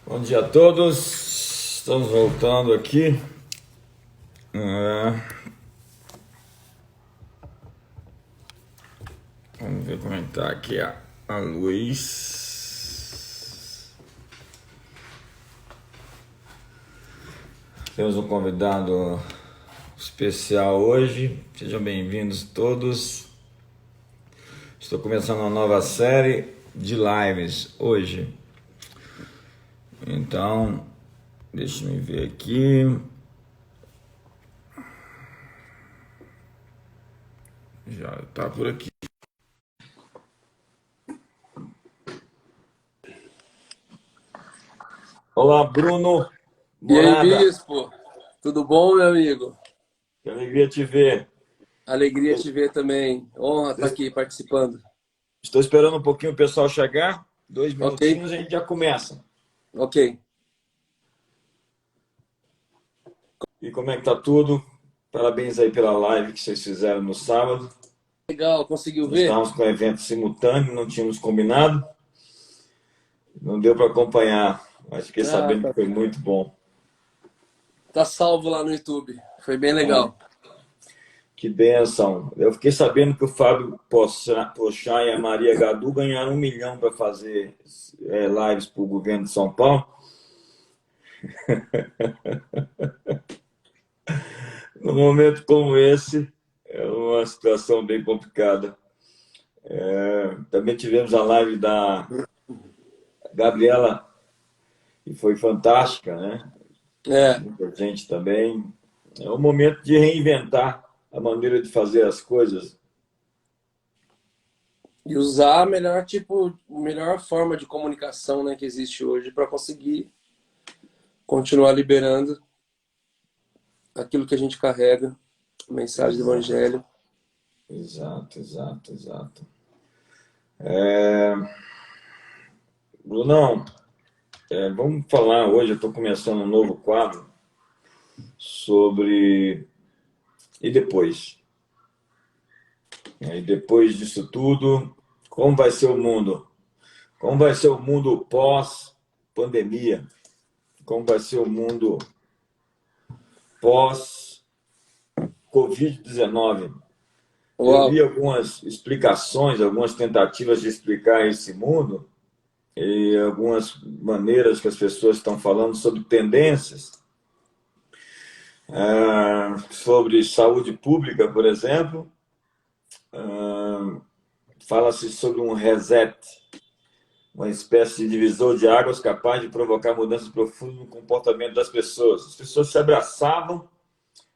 Bom dia a todos, estamos voltando aqui. Vamos ver como é que tá aqui a luz. Temos um convidado especial hoje, sejam bem-vindos todos. Estou começando uma nova série de lives hoje. Então, deixa eu ver aqui. Já tá por aqui. Olá, Bruno E aí, Morada. Bispo? Tudo bom, meu amigo? Que alegria te ver. Alegria te ver também. Honra estar aqui participando. Estou esperando um pouquinho o pessoal chegar. 2 Ok, minutinhos e a gente já começa. ok. E como é que tá tudo? Parabéns aí pela live que vocês fizeram no sábado. Legal, conseguiu Nós ver? estávamos com o evento simultâneo, não tínhamos combinado. Não deu para acompanhar, mas fiquei Ah, sabendo que foi muito bom. tá salvo lá no YouTube. Foi bem Ah, legal. que bênção. Eu fiquei sabendo que o Fábio Pochá e a Maria Gadu ganharam 1 milhão para fazer lives para o governo de São Paulo. Num momento como esse, é uma situação bem complicada. Também tivemos a live da Gabriela, que foi fantástica, né? É, Muita gente também. É um momento de reinventar a maneira de fazer as coisas. e usar a melhor melhor forma de comunicação, né, que existe hoje para conseguir continuar liberando aquilo que a gente carrega, a mensagem do Exato, Evangelho. exato, exato, exato. É, Brunão, vamos falar hoje. Eu estou começando um novo quadro sobre e depois. E depois disso tudo, como vai ser o mundo? Como vai ser o mundo pós-pandemia? Como vai ser o mundo pós-Covid-19? Eu Uau! li algumas explicações, algumas tentativas de explicar esse mundo e algumas maneiras que as pessoas estão falando sobre tendências, sobre saúde pública, por exemplo. Fala-se sobre um reset, uma espécie de divisor de águas capaz de provocar mudanças profundas no comportamento das pessoas. As pessoas se abraçavam,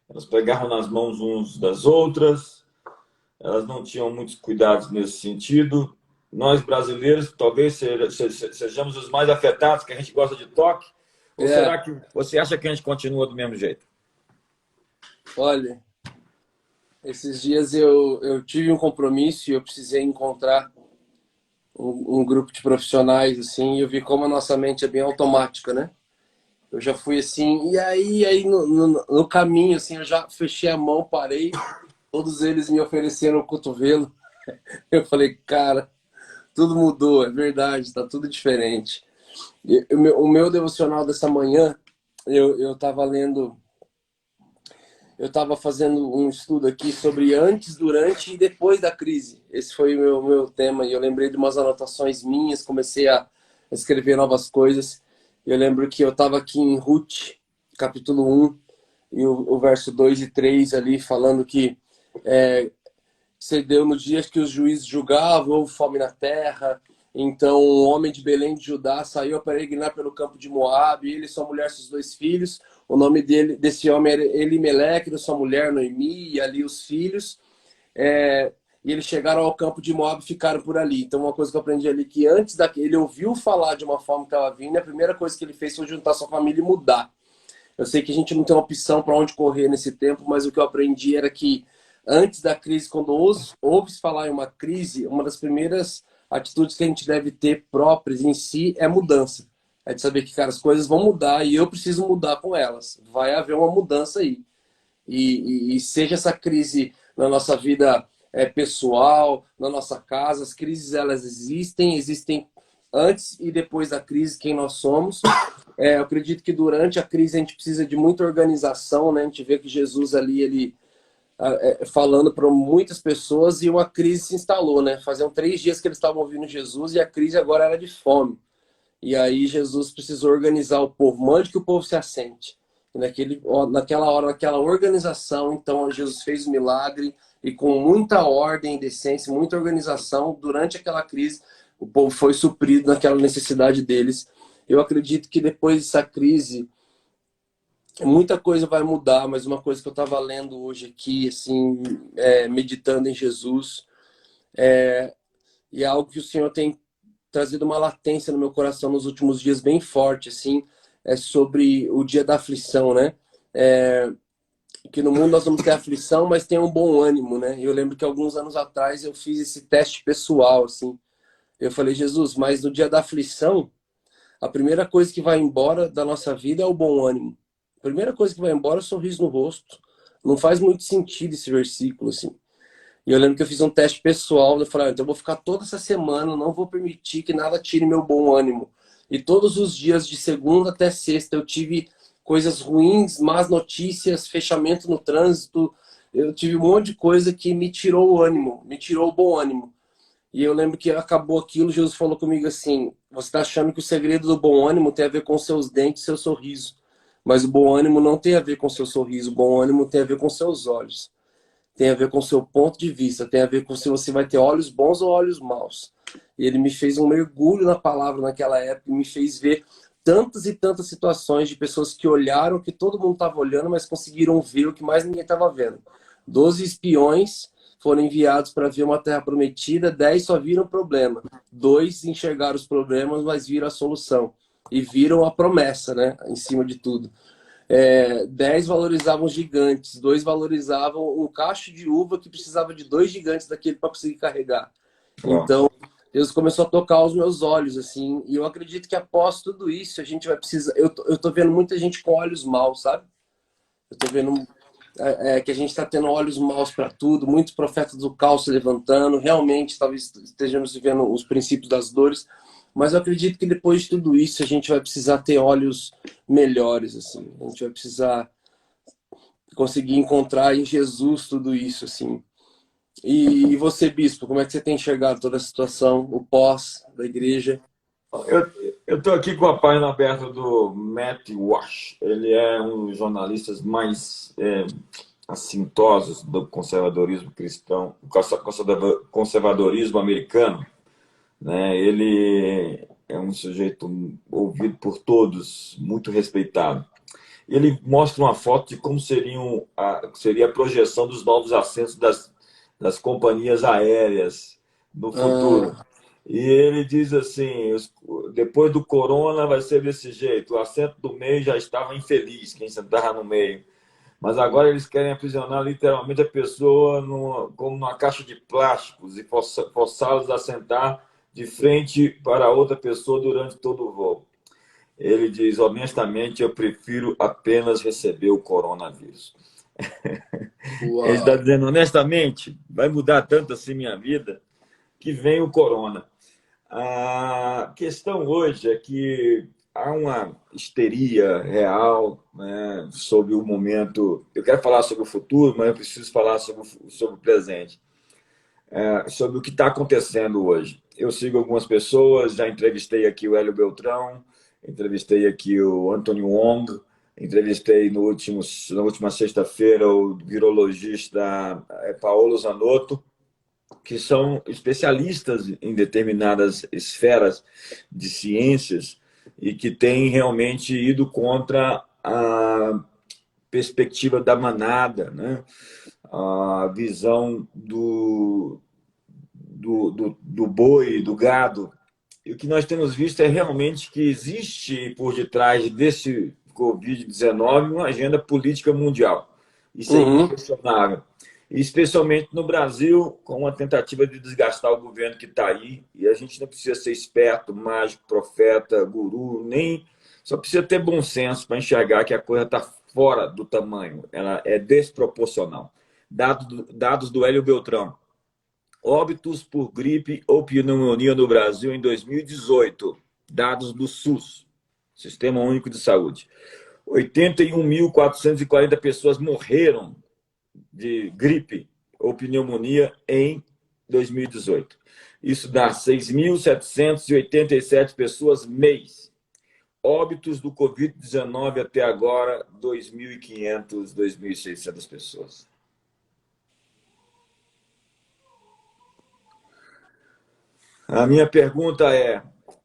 elas pegavam nas mãos uns das outras, elas não tinham muitos cuidados nesse sentido. Nós, brasileiros, talvez sejamos os mais afetados, que a gente gosta de toque, ou É, será que você acha que a gente continua do mesmo jeito? olha, esses dias eu tive um compromisso e eu precisei encontrar um grupo de profissionais, assim, e eu vi como a nossa mente é bem automática, né? Eu já fui assim, e aí no caminho, assim, eu já fechei a mão, parei, todos eles me ofereceram o cotovelo. Eu falei, cara, tudo mudou, é verdade, tá tudo diferente. E o meu devocional dessa manhã, eu tava lendo, eu tava fazendo um estudo aqui sobre antes, durante e depois da crise. Esse foi o meu tema, e eu lembrei de umas anotações minhas, comecei a escrever novas coisas. Eu lembro que eu estava aqui em Ruth, capítulo 1, e o verso 2 e 3 ali, falando que cedeu nos dias que os juízes julgavam, houve fome na terra. Então, um homem de Belém de Judá saiu a peregrinar pelo campo de Moabe, ele, sua mulher, seus 2 filhos. O nome desse homem era Elimeleque, da sua mulher Noemi, e ali os filhos. É, e eles chegaram ao campo de Moab e ficaram por ali. Então, uma coisa que eu aprendi ali, que antes daquele, ele ouviu falar de uma forma que estava vindo, e a primeira coisa que ele fez foi juntar sua família e mudar. Eu sei que a gente não tem uma opção para onde correr nesse tempo, mas o que eu aprendi era que antes da crise, quando ouve-se falar em uma crise, uma das primeiras atitudes que a gente deve ter próprias em si é mudança. É de saber que, cara, as coisas vão mudar e eu preciso mudar com elas. Vai haver uma mudança aí. E seja essa crise na nossa vida pessoal, na nossa casa, as crises elas existem antes e depois da crise, quem nós somos. Eu acredito que durante a crise a gente precisa de muita organização, né? A gente vê que Jesus ali, ele falando para muitas pessoas e uma crise se instalou, né? Faziam 3 dias que eles estavam ouvindo Jesus e a crise agora era de fome. E aí Jesus precisou organizar o povo, mande que o povo se assente. E naquela hora, naquela organização, então Jesus fez o milagre e com muita ordem, decência, muita organização, durante aquela crise, o povo foi suprido naquela necessidade deles. Eu acredito que depois dessa crise, muita coisa vai mudar, mas uma coisa que eu estava lendo hoje aqui, assim, meditando em Jesus, e é algo que o Senhor tem trazido uma latência no meu coração nos últimos dias bem forte, assim, é sobre o dia da aflição, né? Que no mundo nós vamos ter aflição, mas tem um bom ânimo, né? Eu lembro que alguns anos atrás eu fiz esse teste pessoal, assim. Eu falei, Jesus, mas no dia da aflição, a primeira coisa que vai embora da nossa vida é o bom ânimo. A primeira coisa que vai embora é o sorriso no rosto. Não faz muito sentido esse versículo, assim. E eu lembro que eu fiz um teste pessoal, eu falei, então eu vou ficar toda essa semana, não vou permitir que nada tire meu bom ânimo. E todos os dias, de segunda até sexta, eu tive coisas ruins, más notícias, fechamento no trânsito, eu tive um monte de coisa que me tirou o ânimo, me tirou o bom ânimo. E eu lembro que acabou aquilo, Jesus falou comigo assim, você está achando que o segredo do bom ânimo tem a ver com seus dentes e seu sorriso. Mas o bom ânimo não tem a ver com seu sorriso, o bom ânimo tem a ver com seus olhos. Tem a ver com seu ponto de vista, tem a ver com se você vai ter olhos bons ou olhos maus. E ele me fez um mergulho na palavra naquela época e me fez ver tantas e tantas situações de pessoas que olharam, que todo mundo estava olhando, mas conseguiram ver o que mais ninguém estava vendo. 12 espiões foram enviados para ver uma terra prometida, 10 só viram problema. 2 enxergaram os problemas, mas viram a solução. E viram a promessa, né? Em cima de tudo. 10 valorizavam gigantes, 2 valorizavam um cacho de uva que precisava de 2 gigantes daquele para conseguir carregar. Então, Deus começou a tocar os meus olhos, assim, e eu acredito que após tudo isso, a gente vai precisar. Eu tô vendo muita gente com olhos maus, sabe? Eu tô vendo que a gente está tendo olhos maus para tudo, muitos profetas do caos se levantando, realmente talvez estejamos vivendo os princípios das dores, mas eu acredito que depois de tudo isso a gente vai precisar ter olhos melhores, assim, a gente vai precisar conseguir encontrar em Jesus tudo isso, assim. E você, bispo, como é que você tem enxergado toda a situação, o pós da igreja? Eu estou aqui com a página aberta do Matt Walsh. Ele é um dos jornalistas mais assintosos do conservadorismo cristão, conservadorismo americano. Né? Ele é um sujeito ouvido por todos, muito respeitado. Ele mostra uma foto de como seria a projeção dos novos assentos das companhias aéreas no futuro. E ele diz assim, depois do corona vai ser desse jeito, o assento do meio já estava infeliz, quem sentava no meio. Mas agora eles querem aprisionar literalmente a pessoa como numa caixa de plásticos e forçá-los a sentar de frente para outra pessoa durante todo o voo. Ele diz, honestamente, eu prefiro apenas receber o coronavírus. Ele está dizendo, honestamente, vai mudar tanto assim minha vida, que vem o corona. A questão hoje é que há uma histeria real, né, sobre o momento. Eu quero falar sobre o futuro, mas eu preciso falar sobre o presente. Sobre o que está acontecendo hoje. Eu sigo algumas pessoas, já entrevistei aqui o Hélio Beltrão, entrevistei aqui o Anthony Wong, entrevistei na última sexta-feira o virologista Paolo Zanotto, que são especialistas em determinadas esferas de ciências e que têm realmente ido contra a perspectiva da manada, né? A visão do boi, do gado. E o que nós temos visto é realmente que existe por detrás desse Covid-19 uma agenda política mundial. Isso é inquestionável. E especialmente no Brasil, com uma tentativa de desgastar o governo que está aí. E a gente não precisa ser esperto, mágico, profeta, guru, nem... Só precisa ter bom senso para enxergar que a coisa está fora do tamanho. Ela é desproporcional. Dados do Hélio Beltrão. Óbitos por gripe ou pneumonia no Brasil em 2018. Dados do SUS, Sistema Único de Saúde. 81.440 pessoas morreram de gripe ou pneumonia em 2018. Isso dá 6.787 pessoas mês. Óbitos do Covid-19 até agora, 2.500, 2.600 pessoas. A minha pergunta é,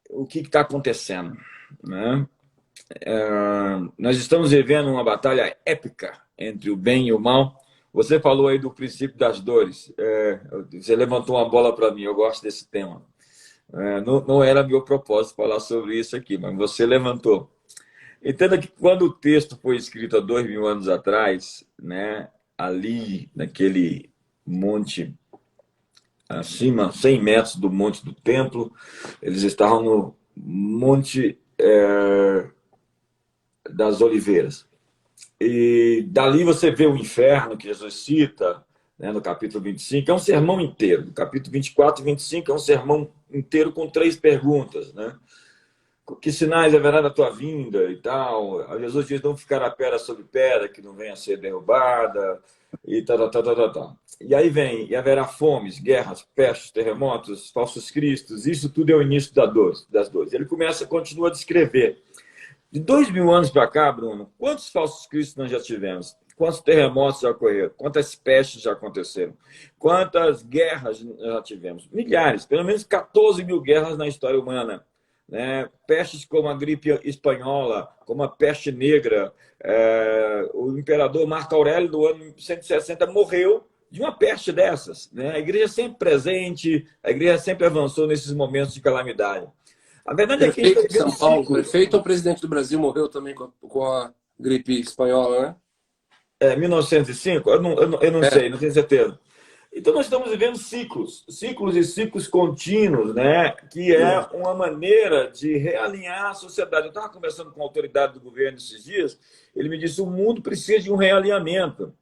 o que está acontecendo? Né? Nós estamos vivendo uma batalha épica entre o bem e o mal. Você falou aí do princípio das dores. Você levantou uma bola para mim, eu gosto desse tema. Não era meu propósito falar sobre isso aqui, mas você levantou. Entenda que quando o texto foi escrito há 2.000 anos atrás, né, ali naquele monte, acima, 100 metros do Monte do Templo, eles estavam no Monte das Oliveiras. E dali você vê o inferno que Jesus cita, né, no capítulo 25, é um sermão inteiro. No capítulo 24 e 25 é um sermão inteiro com 3 perguntas, né? Que sinais haverá da tua vinda e tal. Jesus diz, não ficará pedra sobre pedra que não venha a ser derrubada e tal, tal, tal, tal, tal. E aí vem, e haverá fomes, guerras, pestes, terremotos, falsos cristos. Isso tudo é o início das dores. Ele continua a descrever. De 2.000 anos para cá, Bruno, quantos falsos cristos nós já tivemos? Quantos terremotos já ocorreram? Quantas pestes já aconteceram? Quantas guerras já tivemos? Milhares, pelo menos 14.000 guerras na história humana. Né? Pestes como a gripe espanhola, como a peste negra. O imperador Marco Aurélio, no ano 160, morreu de uma peste dessas. Né? A igreja sempre presente, a igreja sempre avançou nesses momentos de calamidade. A verdade é que a gente Prefeito de São Paulo, prefeito ou presidente do Brasil morreu também com a gripe espanhola, né? 1905? Eu não sei, não tenho certeza. Então nós estamos vivendo ciclos e ciclos contínuos, né? Que é uma maneira de realinhar a sociedade. Eu estava conversando com a autoridade do governo esses dias, ele me disse, o mundo precisa de um realinhamento.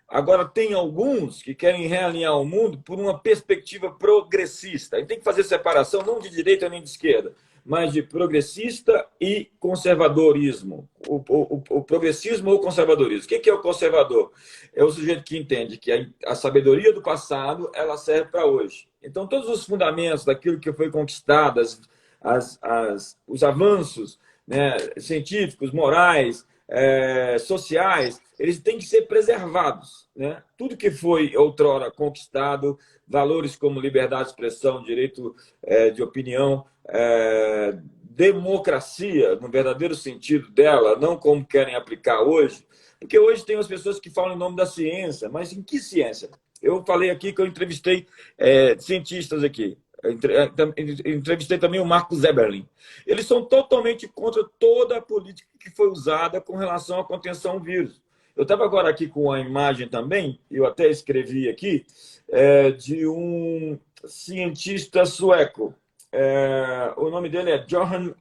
Agora, tem alguns que querem realinhar o mundo por uma perspectiva progressista. A gente tem que fazer separação não de direita nem de esquerda, mas de progressista e conservadorismo. O progressismo ou o conservadorismo. O que é o conservador? É o sujeito que entende que a sabedoria do passado ela serve para hoje. Então, todos os fundamentos daquilo que foi conquistado, os avanços, né, científicos, morais, sociais, eles têm que ser preservados. Né? Tudo que foi outrora conquistado, valores como liberdade de expressão, direito de opinião, democracia, no verdadeiro sentido dela, não como querem aplicar hoje, porque hoje tem as pessoas que falam em nome da ciência, mas em que ciência? Eu falei aqui que eu entrevistei cientistas aqui, entrevistei também o Marcos Eberlin. Eles são totalmente contra toda a política que foi usada com relação à contenção ao vírus. Eu estava agora aqui com a imagem também, eu até escrevi aqui, de um cientista sueco. O nome dele é Johan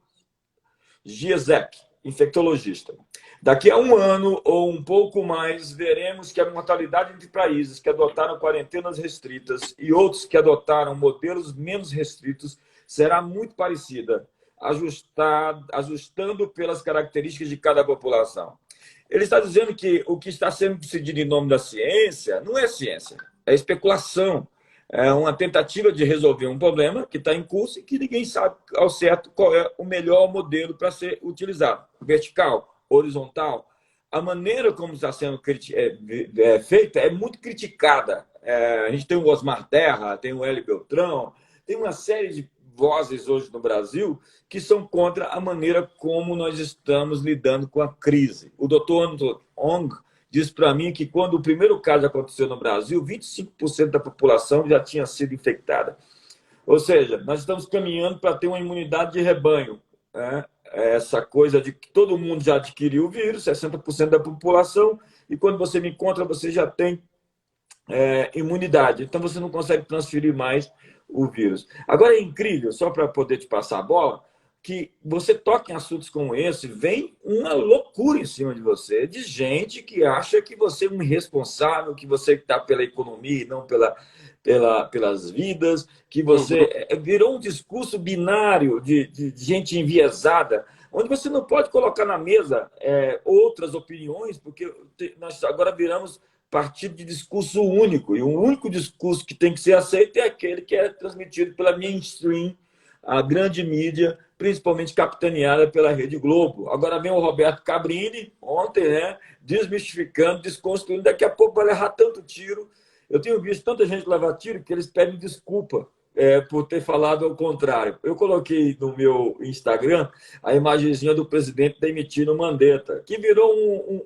Giesecke, infectologista. Daqui a 1 ano ou um pouco mais, veremos que a mortalidade entre países que adotaram quarentenas restritas e outros que adotaram modelos menos restritos será muito parecida, ajustando pelas características de cada população. Ele está dizendo que o que está sendo decidido em nome da ciência não é ciência, é especulação. É uma tentativa de resolver um problema que está em curso e que ninguém sabe ao certo qual é o melhor modelo para ser utilizado. Vertical, horizontal. A maneira como está sendo feita é muito criticada. A gente tem o Osmar Terra, tem o Hélio Beltrão, tem uma série de vozes hoje no Brasil que são contra a maneira como nós estamos lidando com a crise. O doutor Anton Ong disse para mim que quando o primeiro caso aconteceu no Brasil, 25% da população já tinha sido infectada. Ou seja, nós estamos caminhando para ter uma imunidade de rebanho. Né? Essa coisa de que todo mundo já adquiriu o vírus, 60% da população, e quando você me encontra, você já tem imunidade. Então, você não consegue transferir mais o vírus. Agora, é incrível, só para poder te passar a bola, que você toca em assuntos como esse, vem uma loucura em cima de você, de gente que acha que você é um irresponsável, que você está pela economia e não pelas vidas, que você virou um discurso binário de gente enviesada, onde você não pode colocar na mesa outras opiniões, porque nós agora viramos partido de discurso único, e o único discurso que tem que ser aceito é aquele que é transmitido pela mainstream, a grande mídia, principalmente capitaneada pela Rede Globo. Agora vem o Roberto Cabrini, ontem, né, desmistificando, desconstruindo, daqui a pouco vai levar tanto tiro. Eu tenho visto tanta gente levar tiro que eles pedem desculpa por ter falado ao contrário. Eu coloquei no meu Instagram a imagenzinha do presidente demitindo o Mandetta, que virou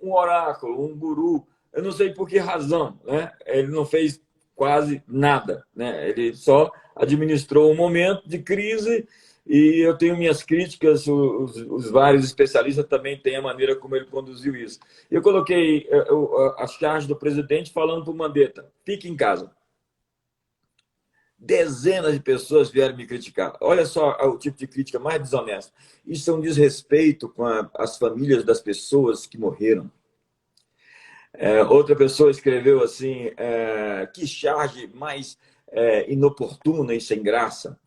um oráculo, um guru. Eu não sei por que razão, né? Ele não fez quase nada, né? Ele só administrou um momento de crise e eu tenho minhas críticas, os vários especialistas também têm a maneira como ele conduziu isso. Eu coloquei a charge do presidente falando para o Mandetta, fique em casa. Dezenas de pessoas vieram me criticar. Olha só o tipo de crítica mais desonesta. Isso é um desrespeito com as famílias das pessoas que morreram. Outra pessoa escreveu assim, que charge mais inoportuna e sem graça.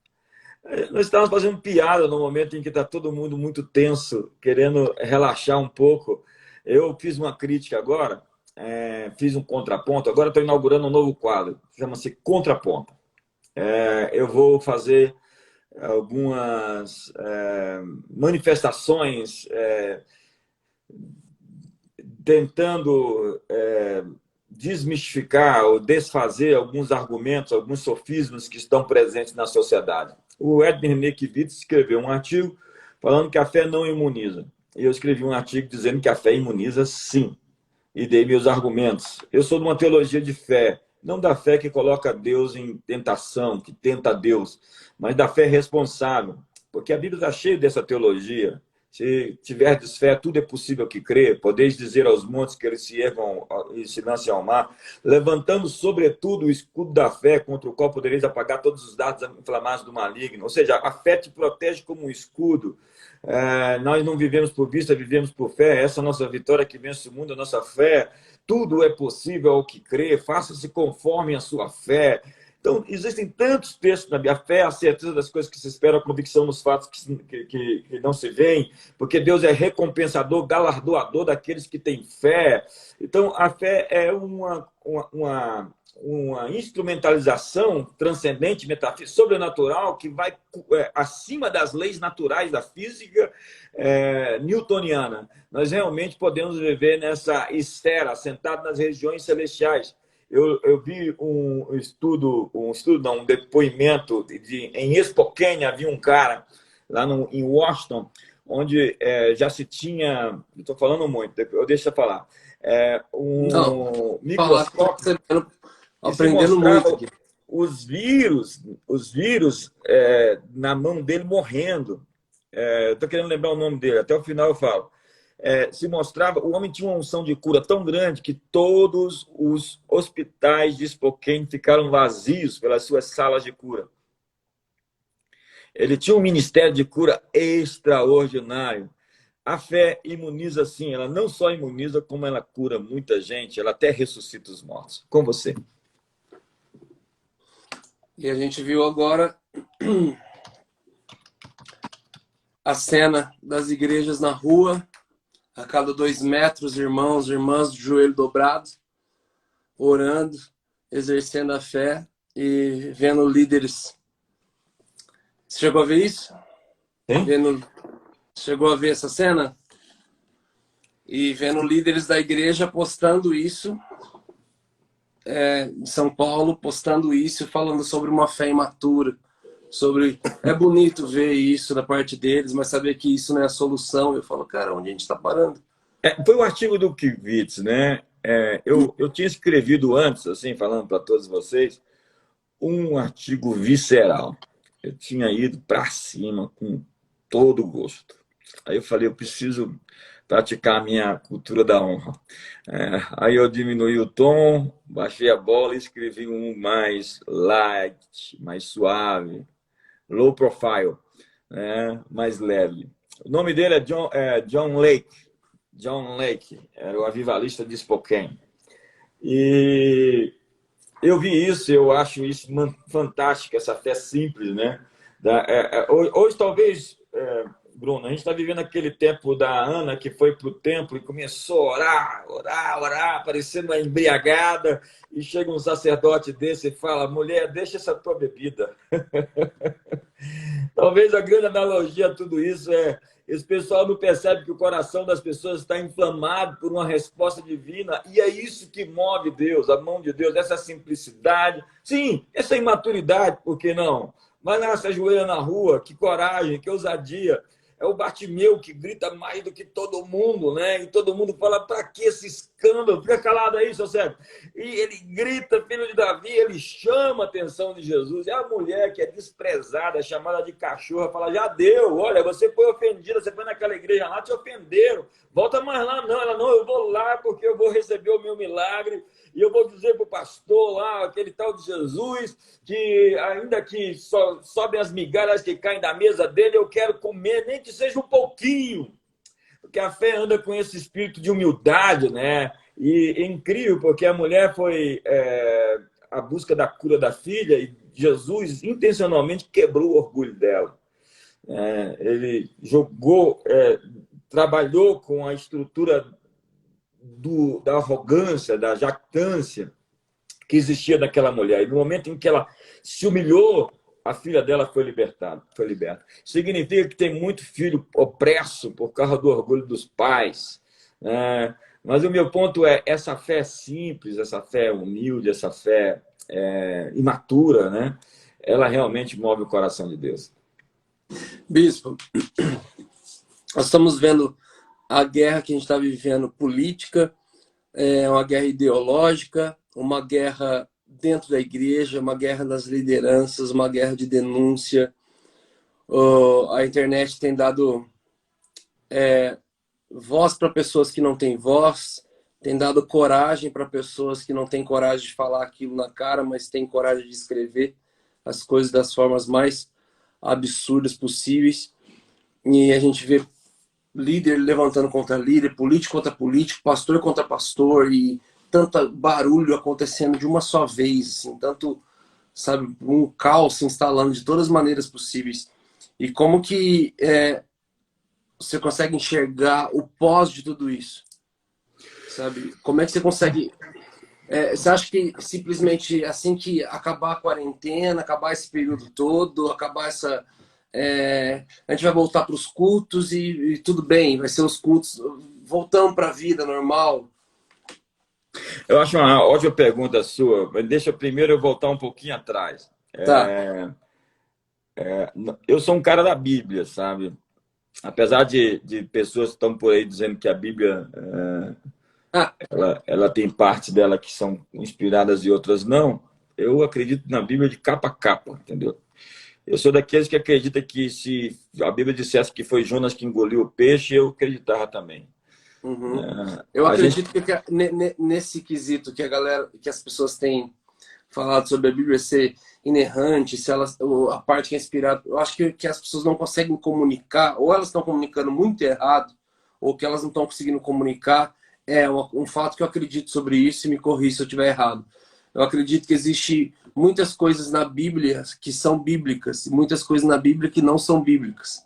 Nós estávamos fazendo piada no momento em que está todo mundo muito tenso, querendo relaxar um pouco. Eu fiz uma crítica agora, fiz um contraponto, agora estou inaugurando um novo quadro, chama-se Contraponto. Eu vou fazer algumas manifestações tentando desmistificar ou desfazer alguns argumentos, alguns sofismas que estão presentes na sociedade. O Edmund Nekiewicz escreveu um artigo falando que a fé não imuniza. E eu escrevi um artigo dizendo que a fé imuniza sim. E dei meus argumentos. Eu sou de uma teologia de fé, não da fé que coloca Deus em tentação, que tenta Deus, mas da fé responsável. Porque a Bíblia está cheia dessa teologia. Se tiverdes fé, tudo é possível que crê. Podeis dizer aos montes que eles se ergam e se lancem ao mar, levantando sobretudo o escudo da fé, contra o qual podereis apagar todos os dardos inflamados do maligno. Ou seja, a fé te protege como um escudo. Nós não vivemos por vista, vivemos por fé. Essa é a nossa vitória que vence o mundo, a nossa fé. Tudo é possível ao que crê. Faça-se conforme a sua fé. Então, existem tantos textos na Bíblia. A fé é a certeza das coisas que se esperam, a convicção nos fatos que não se veem, porque Deus é recompensador, galardoador daqueles que têm fé. Então, a fé é uma instrumentalização transcendente, metafísica, sobrenatural, que vai acima das leis naturais da física newtoniana. Nós realmente podemos viver nessa esfera, sentado nas regiões celestiais. Eu vi um depoimento em Spokane, havia um cara lá em Washington, onde já se tinha, estou falando muito, eu deixo eu falar, microscópio aprendendo muito aqui. Os vírus na mão dele morrendo. Estou querendo lembrar o nome dele, até o final eu falo. Se mostrava, o homem tinha uma unção de cura tão grande que todos os hospitais de Spokane ficaram vazios pelas suas salas de cura. Ele tinha um ministério de cura extraordinário. A fé imuniza sim, ela não só imuniza, como ela cura muita gente, ela até ressuscita os mortos. Com você. E a gente viu agora a cena das igrejas na rua, a cada 2 metros, irmãos e irmãs de joelho dobrado, orando, exercendo a fé e vendo líderes. Você chegou a ver isso? Chegou a ver essa cena? E vendo líderes da igreja postando isso, em São Paulo, postando isso, falando sobre uma fé imatura. É bonito ver isso da parte deles, mas saber que isso não é a solução. Eu falo, cara, onde a gente está parando? Foi o artigo do Kivitz, né? Eu tinha escrevido antes, assim, falando para todos vocês, um artigo visceral. Eu tinha ido para cima com todo o gosto. Aí eu falei, eu preciso praticar a minha cultura da honra. Aí eu diminuí o tom, baixei a bola e escrevi um mais light, mais suave, low profile, mais leve. O nome dele é John Lake. John Lake, era o avivalista de Spokane. E Eu vi isso, eu acho isso fantástico, essa fé simples, né? Hoje, talvez, Bruno, a gente está vivendo aquele tempo da Ana que foi para o templo e começou a orar, orar, orar, parecendo uma embriagada, e chega um sacerdote desse e fala: mulher, deixa essa tua bebida. Talvez a grande analogia a tudo isso é: esse pessoal não percebe que o coração das pessoas está inflamado por uma resposta divina, e é isso que move Deus, a mão de Deus, essa simplicidade. Sim, essa imaturidade, por que não? Mas não, se ajoelha na rua, que coragem, que ousadia. É o Bartimeu que grita mais do que todo mundo, né? E todo mundo fala: para que esse escândalo? Fica calado aí, seu cego. E ele grita: filho de Davi, ele chama a atenção de Jesus. E a mulher que é desprezada, chamada de cachorra, fala: já deu, olha, você foi ofendida, você foi naquela igreja lá, te ofenderam. Volta mais lá, não. Ela: não, eu vou lá porque eu vou receber o meu milagre. E eu vou dizer para o pastor lá, aquele tal de Jesus, que ainda que só sobem as migalhas que caem da mesa dele, eu quero comer, nem que seja um pouquinho. Porque a fé anda com esse espírito de humildade, né? E é incrível, porque a mulher foi à busca da cura da filha e Jesus intencionalmente quebrou o orgulho dela. Ele trabalhou com a estrutura da arrogância, da jactância que existia naquela mulher. E no momento em que ela se humilhou, a filha dela foi libertada, foi liberta. Significa que tem muito filho opresso por causa do orgulho dos pais. Mas o meu ponto é: essa fé simples, essa fé humilde, essa fé imatura, né? Ela realmente move o coração de Deus. Bispo, nós estamos vendo a guerra que a gente está vivendo política, uma guerra ideológica, uma guerra dentro da igreja, uma guerra nas lideranças, uma guerra de denúncia. A internet tem dado voz para pessoas que não têm voz, tem dado coragem para pessoas que não têm coragem de falar aquilo na cara, mas têm coragem de escrever as coisas das formas mais absurdas possíveis. E a gente vê líder levantando contra líder, político contra político, pastor contra pastor, e tanto barulho acontecendo de uma só vez, assim, tanto, sabe, um caos se instalando de todas as maneiras possíveis. E como que você consegue enxergar o pós de tudo isso? Sabe? Como é que você consegue... você acha que simplesmente assim que acabar a quarentena, acabar esse período todo, acabar essa... a gente vai voltar para os cultos e tudo bem, vai ser os cultos voltando para a vida normal? Eu acho uma ótima pergunta sua, mas deixa primeiro eu voltar um pouquinho atrás. Tá. Eu sou um cara da Bíblia, sabe? Apesar de pessoas que estão por aí dizendo que a Bíblia Ah, ela tem partes dela que são inspiradas e outras não, eu acredito na Bíblia de capa a capa, entendeu? Eu sou daqueles que acredita que se a Bíblia dissesse que foi Jonas que engoliu o peixe, eu acreditava também. uhum. Eu A gente acredito que nesse quesito que que as pessoas têm falado sobre a Bíblia ser inerrante, se elas, a parte que é inspirada, eu acho que as pessoas não conseguem comunicar, ou elas estão comunicando muito errado, ou que elas não estão conseguindo comunicar. É um fato que eu acredito sobre isso, e me corrija se eu estiver errado. Eu acredito que existe muitas coisas na Bíblia que são bíblicas, e muitas coisas na Bíblia que não são bíblicas.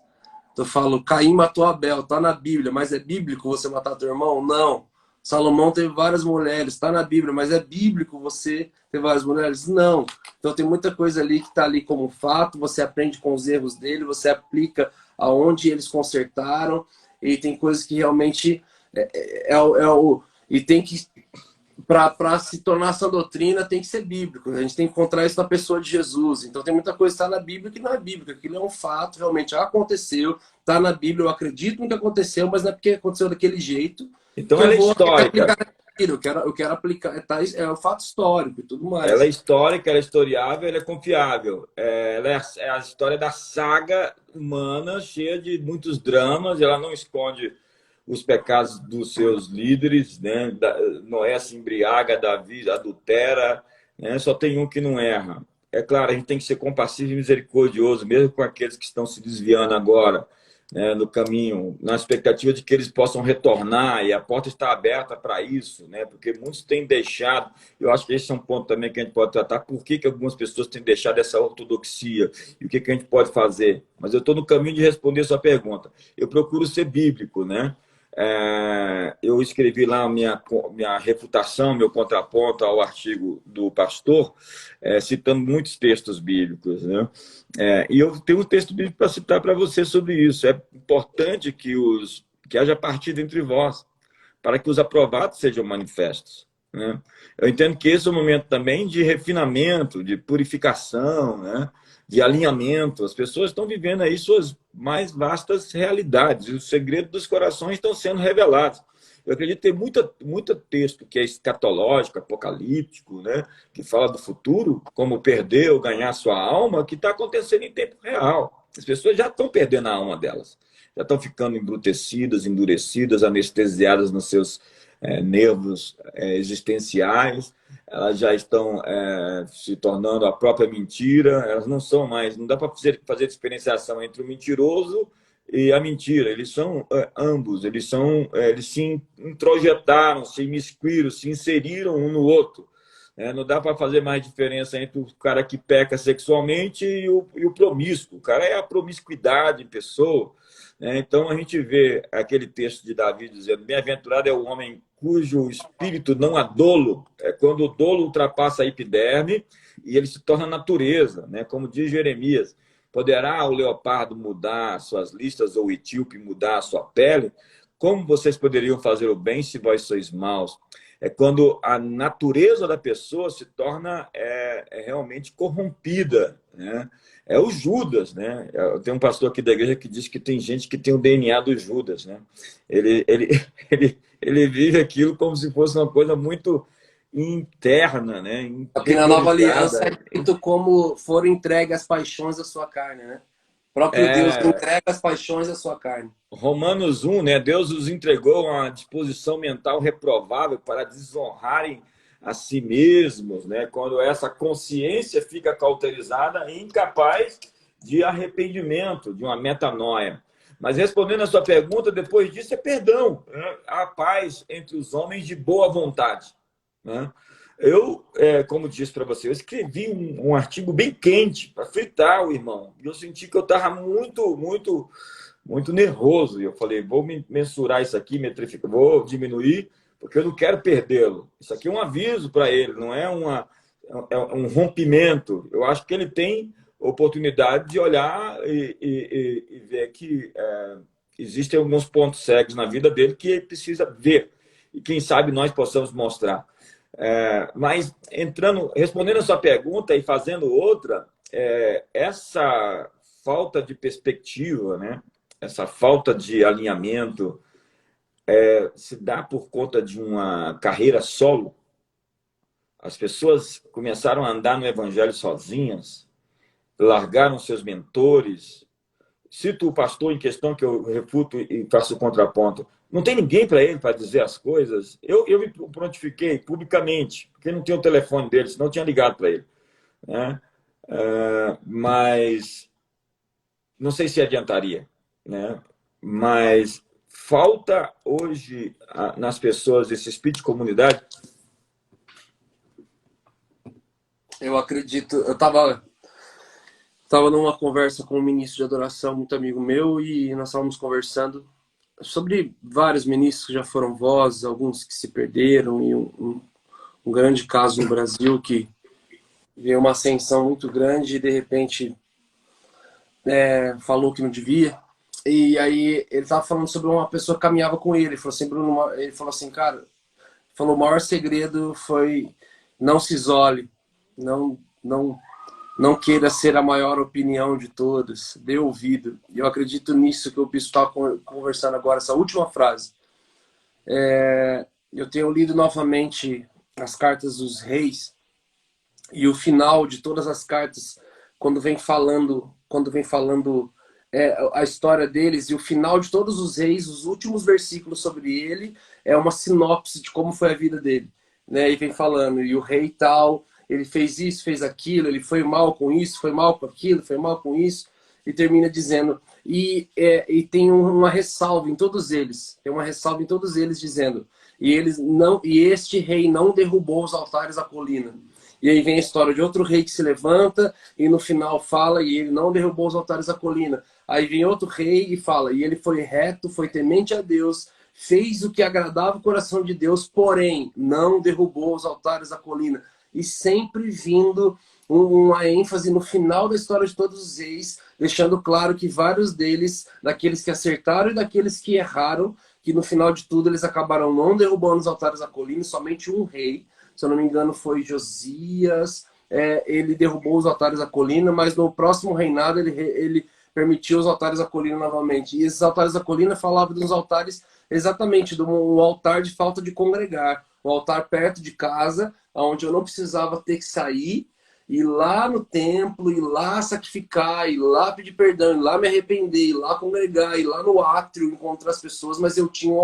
Então eu falo: Caim matou Abel, tá na Bíblia, mas é bíblico você matar teu irmão? Não. Salomão teve várias mulheres, tá na Bíblia, mas é bíblico você ter várias mulheres? Não. Então tem muita coisa ali que tá ali como fato, você aprende com os erros dele, você aplica aonde eles consertaram, e tem coisas que realmente e tem que, para se tornar essa doutrina, tem que ser bíblico. A gente tem que encontrar isso na pessoa de Jesus. Então tem muita coisa que está na Bíblia que não é bíblica. Aquilo é um fato, realmente aconteceu, está na Bíblia, eu acredito no que aconteceu, mas não é porque aconteceu daquele jeito Então que eu ela é vou histórica. aplicar naquilo. Eu quero aplicar, é um fato histórico e tudo Ela é mais. histórica, ela é historiável, ela é confiável. Ela é a história da saga humana, cheia de muitos dramas. Ela não esconde os pecados dos seus líderes, né? Noé se embriaga, Davi adultera, né? Só tem um que não erra. É claro, a gente tem que ser compassivo e misericordioso, mesmo com aqueles que estão se desviando agora. né, no caminho, na expectativa de que eles possam retornar, e a porta está aberta para isso, né, porque muitos têm deixado, eu acho que esse é um ponto também que a gente pode tratar, por que algumas pessoas têm deixado essa ortodoxia, e o que a gente pode fazer. Mas eu estou no caminho de responder a sua pergunta. Eu procuro ser bíblico, né? Eu escrevi lá a minha refutação, meu contraponto ao artigo do pastor, citando muitos textos bíblicos, né? E eu tenho um texto bíblico para citar para você sobre isso. É importante que haja partida entre vós, para que os aprovados sejam manifestos, né? Eu entendo que esse é um momento também de refinamento, de purificação, né? De alinhamento. As pessoas estão vivendo aí suas mais vastas realidades, e os segredos dos corações estão sendo revelados. Eu acredito que tem muito texto que é escatológico, apocalíptico, né? Que fala do futuro, como perder ou ganhar sua alma, que está acontecendo em tempo real. As pessoas já estão perdendo a alma delas, já estão ficando embrutecidas, endurecidas, anestesiadas nos seus nervos existenciais, elas já estão se tornando a própria mentira, elas não são mais, não dá para fazer diferenciação entre o mentiroso e a mentira, eles são ambos, eles se introjetaram, se imiscuíram, se inseriram um no outro. Não dá para fazer mais diferença entre o cara que peca sexualmente e o promíscuo. O cara é a promiscuidade em pessoa. Então a gente vê aquele texto de Davi dizendo: bem-aventurado é o homem cujo espírito não há dolo, quando o dolo ultrapassa a epiderme e ele se torna natureza, né? Como diz Jeremias: poderá o leopardo mudar suas listas ou o etíope mudar a sua pele? Como vocês poderiam fazer o bem se vós sois maus? É quando a natureza da pessoa se torna realmente corrompida, né? É o Judas, né? Tem um pastor aqui da igreja que diz que tem gente que tem o DNA do Judas, né? Ele, ele, ele vive aquilo como se fosse uma coisa muito interna, né? Aqui na Nova Aliança é Interiorizada. dito como foram entregues as paixões da sua carne, né? O próprio Deus entrega as paixões da sua carne. Romanos 1, né? Deus os entregou a uma disposição mental reprovável para desonrarem a si mesmos, né? Quando essa consciência fica cauterizada e incapaz de arrependimento, de uma metanoia. Mas respondendo a sua pergunta, depois disso é perdão, né? A paz entre os homens de boa vontade, né? Eu, como disse para você, eu escrevi um artigo bem quente para fritar o irmão. E eu senti que eu estava muito nervoso. E eu falei: vou mensurar isso aqui, metrificar, vou diminuir, porque eu não quero perdê-lo. Isso aqui é um aviso para ele, não é um rompimento. Eu acho que ele tem oportunidade de olhar e ver que existem alguns pontos cegos na vida dele que ele precisa ver. E quem sabe nós possamos mostrar. Mas respondendo a sua pergunta e fazendo outra, essa falta de perspectiva, né? Essa falta de alinhamento se dá por conta de uma carreira solo. As pessoas começaram a andar no evangelho sozinhas, largaram seus mentores. Cito o pastor em questão, que eu refuto e faço o contraponto. Não tem ninguém para ele para dizer as coisas. Eu me prontifiquei publicamente, porque não tinha o telefone dele, senão eu tinha ligado para ele, né? Mas não sei se adiantaria, né? Mas falta hoje nas pessoas esse espírito de comunidade. Eu acredito. Eu estava numa conversa com um ministro de adoração, muito amigo meu, e nós estávamos conversando sobre vários ministros que já foram vozes, alguns que se perderam, e um grande caso no Brasil que veio uma ascensão muito grande e de repente falou que não devia. E aí ele estava falando sobre uma pessoa que caminhava com ele. Ele falou assim: Bruno, ele falou assim, cara, o maior segredo foi não se isole, não queira ser a maior opinião de todos, dê ouvido. E eu acredito nisso que o bispo está conversando agora, essa última frase. Eu tenho lido novamente as cartas dos reis, e o final de todas as cartas, quando vem falando a história deles, e o final de todos os reis, os últimos versículos sobre ele, é uma sinopse de como foi a vida dele, né? E vem falando, e o rei tal, ele fez isso, fez aquilo, ele foi mal com isso, foi mal com aquilo, foi mal com isso. e termina dizendo, e tem uma ressalva em todos eles, tem uma ressalva em todos eles dizendo, e este rei não derrubou os altares da colina. E aí vem a história de outro rei que se levanta e no final fala, e ele não derrubou os altares da colina. Aí vem outro rei e fala, e ele foi reto, foi temente a Deus, fez o que agradava o coração de Deus, porém não derrubou os altares da colina. E sempre vindo uma ênfase no final da história de todos os reis, deixando claro que vários deles, daqueles que acertaram e daqueles que erraram, que no final de tudo eles acabaram não derrubando os altares da colina, somente um rei, se eu não me engano foi Josias, ele derrubou os altares da colina, mas no próximo reinado ele permitiu os altares da colina novamente. E esses altares da colina falavam dos altares exatamente, de um altar de falta de congregar, um altar perto de casa, onde eu não precisava ter que sair, ir lá no templo, ir lá sacrificar, ir lá pedir perdão, ir lá me arrepender, ir lá congregar, ir lá no átrio encontrar as pessoas, mas eu tinha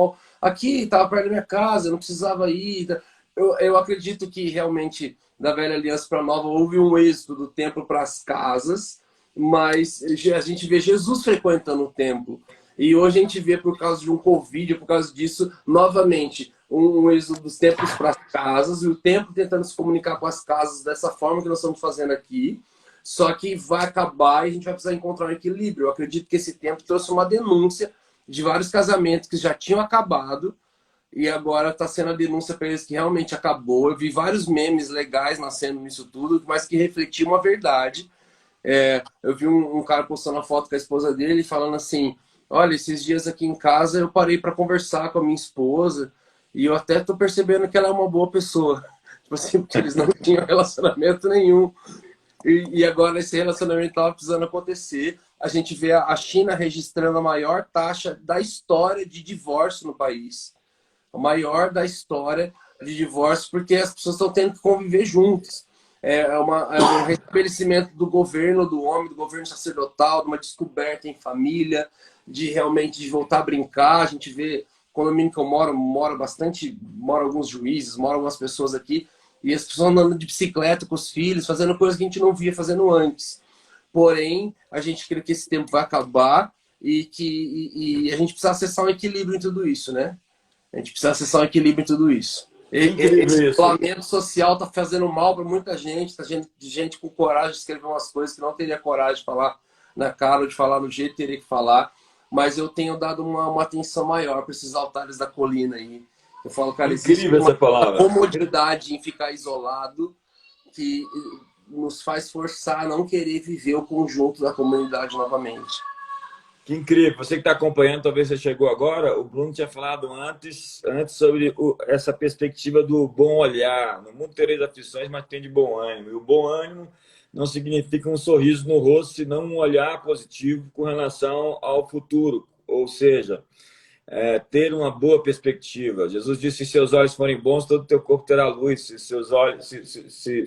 aqui, estava perto da minha casa, eu não precisava ir. Eu acredito que realmente da velha aliança para a nova houve um êxodo do templo para as casas, mas a gente vê Jesus frequentando o templo. E hoje a gente vê, por causa de um Covid, por causa disso, novamente, um êxodo dos templos para as casas, e o templo tentando se comunicar com as casas dessa forma que nós estamos fazendo aqui. Só que vai acabar e a gente vai precisar encontrar um equilíbrio. Eu acredito que esse tempo trouxe uma denúncia de vários casamentos que já tinham acabado, e agora está sendo a denúncia para eles que realmente acabou. Eu vi vários memes legais nascendo nisso tudo, mas que refletiam uma verdade. Eu vi um cara postando a foto com a esposa dele falando assim, olha, esses dias aqui em casa eu parei para conversar com a minha esposa e eu até tô percebendo que ela é uma boa pessoa. Tipo assim, porque eles não tinham relacionamento nenhum. E agora esse relacionamento estava precisando acontecer. A gente vê a China registrando a maior taxa da história de divórcio no país. A maior da história de divórcio, porque as pessoas estão tendo que conviver juntas. É um restabelecimento do governo do homem, do governo sacerdotal, de uma descoberta em família, de realmente de voltar a brincar. A gente vê, condomínio que eu moro bastante, moram alguns juízes, moram algumas pessoas aqui, e as pessoas andando de bicicleta com os filhos, fazendo coisas que a gente não via fazendo antes. Porém, a gente crê que esse tempo vai acabar e a gente precisa acessar um equilíbrio em tudo isso, né? A gente precisa acessar um equilíbrio em tudo isso. Esse Incrível isso. isolamento social está fazendo mal para muita gente, está gente com coragem de escrever umas coisas que não teria coragem de falar na cara ou de falar no jeito que teria que falar, mas eu tenho dado uma atenção maior para esses altares da colina aí. Eu falo, cara, existe Incrível essa uma palavra. comodidade em ficar isolado que nos faz forçar a não querer viver o conjunto da comunidade novamente. Que incrível. Você que está acompanhando, talvez você chegou agora, o Bruno tinha falado antes sobre essa perspectiva do bom olhar. No mundo tereis aflições, mas tem de bom ânimo. E o bom ânimo não significa um sorriso no rosto, senão um olhar positivo com relação ao futuro. Ou seja, ter uma boa perspectiva. Jesus disse, se seus olhos forem bons, todo o teu corpo terá luz. Se seus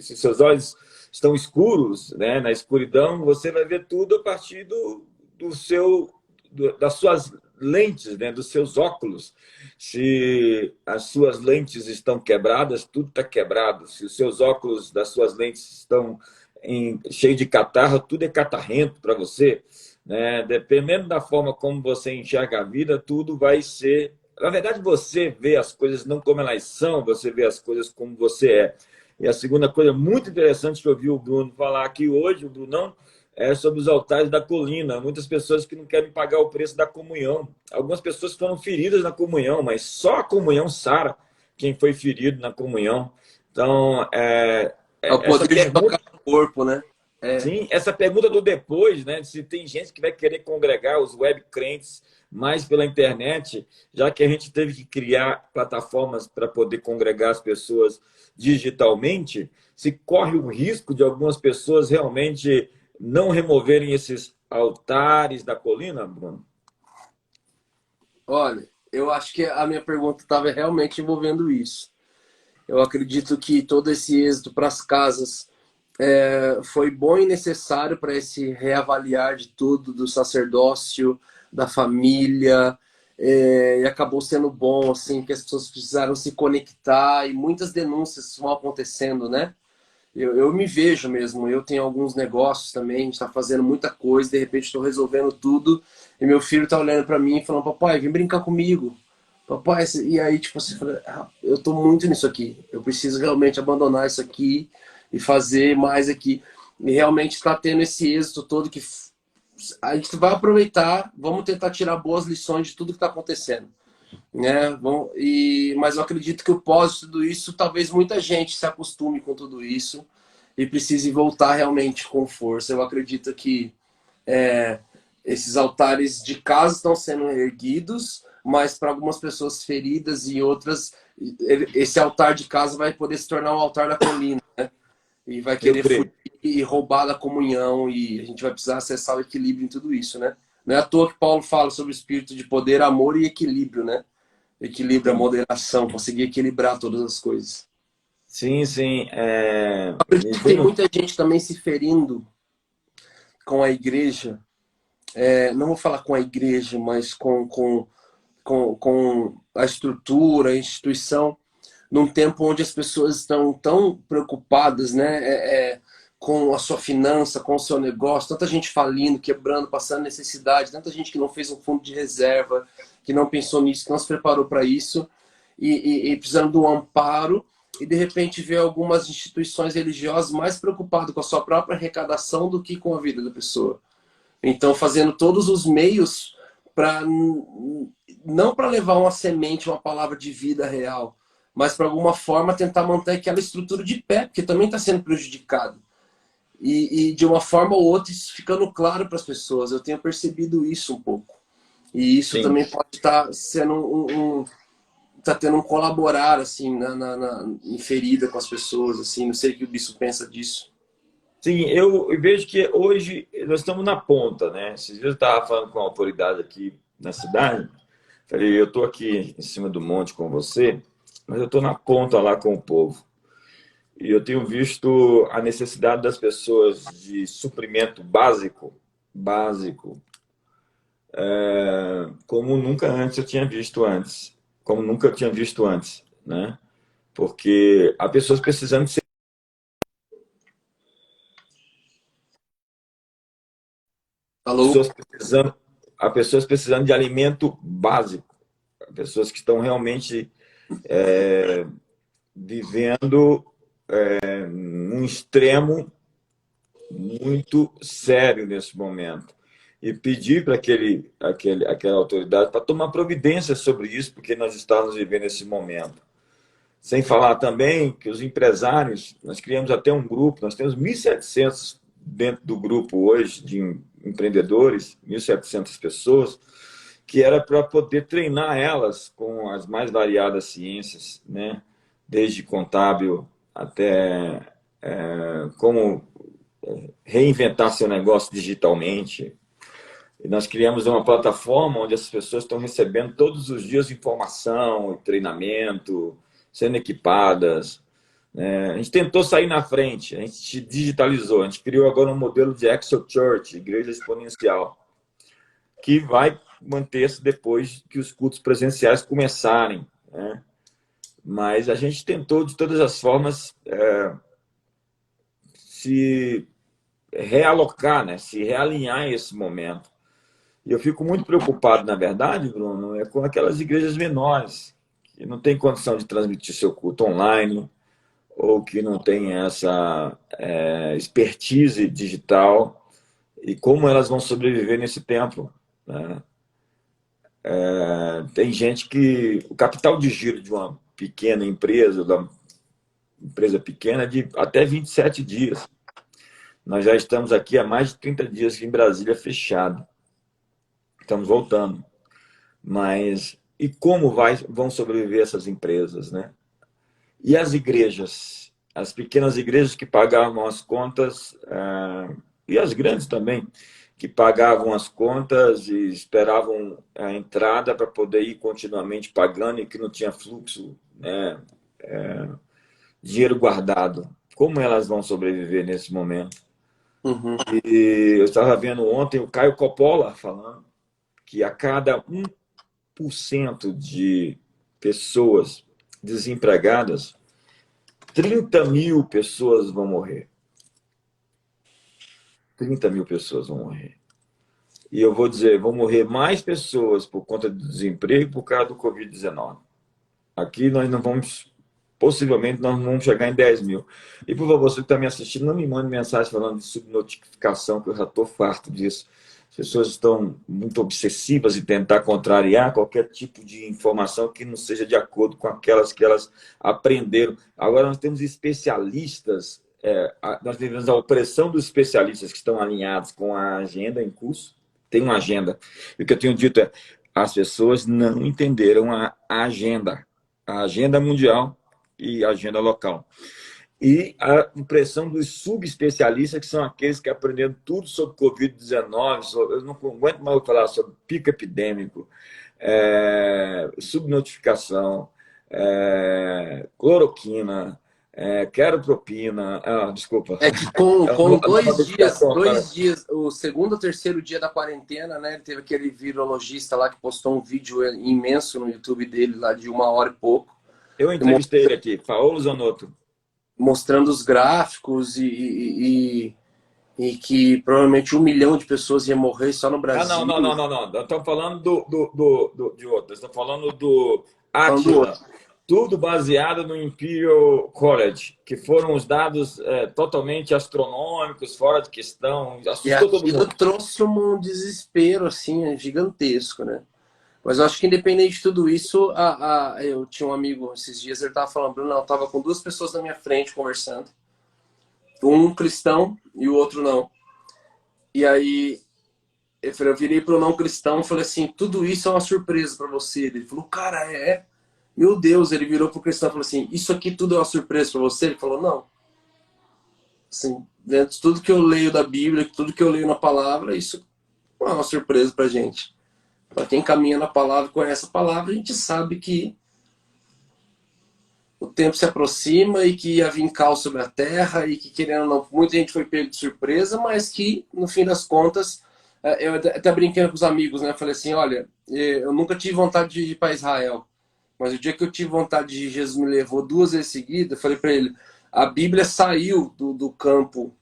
seus olhos estão escuros, né, na escuridão, você vai ver tudo a partir das suas lentes, né, dos seus óculos. Se as suas lentes estão quebradas, tudo está quebrado. Se os seus óculos das suas lentes estão cheios de catarro, tudo é catarrento para você, né? Dependendo da forma como você enxerga a vida, tudo vai ser... Na verdade, você vê as coisas não como elas são, você vê as coisas como você é. E a segunda coisa muito interessante que eu ouvi o Bruno falar aqui hoje, o Brunão, é sobre os altares da colina. Muitas pessoas que não querem pagar o preço da comunhão. Algumas pessoas foram feridas na comunhão, mas só a comunhão sara quem foi ferido na comunhão. Então, É o poder de tocar o corpo, né? Sim, essa pergunta do depois, né? Se tem gente que vai querer congregar os web crentes mais pela internet, já que a gente teve que criar plataformas para poder congregar as pessoas digitalmente, se corre o risco de algumas pessoas realmente não removerem esses altares da colina, Bruno? Olha, eu acho que a minha pergunta estava realmente envolvendo isso. Eu acredito que todo esse êxito para as casas foi bom e necessário para esse reavaliar de tudo, do sacerdócio, da família, e acabou sendo bom, assim, que as pessoas precisaram se conectar e muitas denúncias vão acontecendo, né? Eu me vejo mesmo, eu tenho alguns negócios também, a gente está fazendo muita coisa, de repente estou resolvendo tudo, e meu filho está olhando para mim e falando, papai, vem brincar comigo. Papai, e aí, tipo, você fala, eu tô muito nisso aqui, eu preciso realmente abandonar isso aqui e fazer mais aqui. E realmente está tendo esse êxito todo que a gente vai aproveitar, vamos tentar tirar boas lições de tudo que está acontecendo, né? Mas eu acredito que o pós de tudo isso, talvez muita gente se acostume com tudo isso e precise voltar realmente com força. Eu acredito que esses altares de casa estão sendo erguidos, mas para algumas pessoas feridas e outras, esse altar de casa vai poder se tornar um altar da colina, né? E vai Eu querer fugir creio. e roubar da comunhão, e a gente vai precisar acessar o equilíbrio em tudo isso, né? Não é à toa que Paulo fala sobre o espírito de poder, amor e equilíbrio, né? Equilíbrio, a Sim, moderação, conseguir equilibrar todas as coisas. sim. Sim. Me Acredito que tem veio. muita gente também se ferindo com a igreja, não vou falar com a igreja, mas com a estrutura, a instituição, num tempo onde as pessoas estão tão preocupadas, né, com a sua finança, com o seu negócio, tanta gente falindo, quebrando, passando necessidade, tanta gente que não fez um fundo de reserva, que não pensou nisso, que não se preparou para isso, e precisando de um amparo, e de repente vê algumas instituições religiosas mais preocupadas com a sua própria arrecadação do que com a vida da pessoa. Então, fazendo todos os meios para não para levar uma semente, uma palavra de vida real, mas para alguma forma tentar manter aquela estrutura de pé, porque também está sendo prejudicado. E de uma forma ou outra isso ficando claro para as pessoas. Eu tenho percebido isso um pouco. E isso Sim. também pode estar sendo tá tendo um colaborar assim em ferida com as pessoas, assim. Não sei o que o Bispo pensa disso. Sim, eu vejo que hoje nós estamos na ponta, né? Esses dias eu estava falando com a autoridade aqui na cidade. Falei, eu estou aqui em cima do monte com você, mas eu estou na ponta lá com o povo. E eu tenho visto a necessidade das pessoas de suprimento básico, como nunca antes eu tinha visto antes. Como nunca eu tinha visto antes, né? Porque há pessoas precisando de Alô? pessoas precisando, há pessoas precisando de alimento básico. Há pessoas que estão realmente vivendo um extremo muito sério nesse momento. E pedir para aquela autoridade para tomar providência sobre isso, porque nós estamos vivendo esse momento. Sem falar também que os empresários, nós criamos até um grupo, nós temos 1.700 dentro do grupo hoje de empreendedores, 1.700 pessoas, que era para poder treinar elas com as mais variadas ciências, né? Desde contábil até como reinventar seu negócio digitalmente. E nós criamos uma plataforma onde as pessoas estão recebendo todos os dias informação e treinamento, sendo equipadas. A gente tentou sair na frente, a gente digitalizou, a gente criou agora um modelo de Exo Church, igreja exponencial, que vai manter-se depois que os cultos presenciais começarem, né? Mas a gente tentou, de todas as formas, se realocar, né? Se realinhar esse momento. E eu fico muito preocupado, na verdade, Bruno, com aquelas igrejas menores, que não têm condição de transmitir seu culto online, ou que não têm essa expertise digital, e como elas vão sobreviver nesse tempo, né? Tem gente que... O capital de giro de uma pequena empresa, da empresa pequena, é de até 27 dias. Nós já estamos aqui há mais de 30 dias em Brasília fechado. Estamos voltando. Mas e como vão sobreviver essas empresas, né? E as igrejas? As pequenas igrejas que pagavam as contas, e as grandes também, que pagavam as contas e esperavam a entrada para poder ir continuamente pagando e que não tinha fluxo, né? Dinheiro guardado. Como elas vão sobreviver nesse momento? Uhum. E eu estava vendo ontem o Caio Coppola falando que a cada 1% de pessoas desempregadas, 30 mil pessoas vão morrer. 30 mil pessoas vão morrer. E eu vou dizer, vão morrer mais pessoas por conta do desemprego por causa do Covid-19. Aqui nós não vamos, possivelmente, nós não vamos chegar em 10 mil. E por favor, você que está me assistindo, não me mande mensagem falando de subnotificação, que eu já estou farto disso. As pessoas estão muito obsessivas em tentar contrariar qualquer tipo de informação que não seja de acordo com aquelas que elas aprenderam. Agora nós temos especialistas, nós devemos a opressão dos especialistas que estão alinhados com a agenda em curso. Tem uma agenda. E o que eu tenho dito é, as pessoas não entenderam a agenda mundial e a agenda local. E a impressão dos subespecialistas, que são aqueles que aprenderam tudo sobre Covid-19, eu não aguento mais falar sobre pico epidêmico, subnotificação, cloroquina, queropropina, desculpa. É que com 2 dias, o segundo ou terceiro dia da quarentena, né, ele teve aquele virologista lá que postou um vídeo imenso no YouTube dele, lá de 1 hora e pouco. Eu entrevistei ele aqui, Paulo Zanotto. Mostrando os gráficos e que provavelmente 1 milhão de pessoas ia morrer só no Brasil. Não. Estamos falando de outro. Estamos falando do Atila. Tudo baseado no Imperial College, que foram os dados totalmente astronômicos, fora de questão. Assustou todo mundo. Trouxe um desespero assim, gigantesco, né? Mas eu acho que independente de tudo isso, eu tinha um amigo esses dias, ele estava falando, Bruno, eu estava com 2 pessoas na minha frente conversando. Um cristão e o outro não. E aí eu virei para o não cristão e falei assim, tudo isso é uma surpresa para você. Ele falou, cara, Meu Deus, ele virou para o cristão e falou assim, isso aqui tudo é uma surpresa para você? Ele falou, não. Assim, dentro de tudo que eu leio da Bíblia, tudo que eu leio na palavra, isso não é uma surpresa para a gente. Para quem caminha na palavra, conhece a palavra, a gente sabe que o tempo se aproxima e que ia vir caos sobre a terra e que, querendo ou não, muita gente foi pego de surpresa, mas que, no fim das contas, eu até brinquei com os amigos, né? Falei assim, olha, eu nunca tive vontade de ir para Israel, mas o dia que eu tive vontade de ir, Jesus me levou 2 vezes seguidas, eu falei para ele, a Bíblia saiu do campo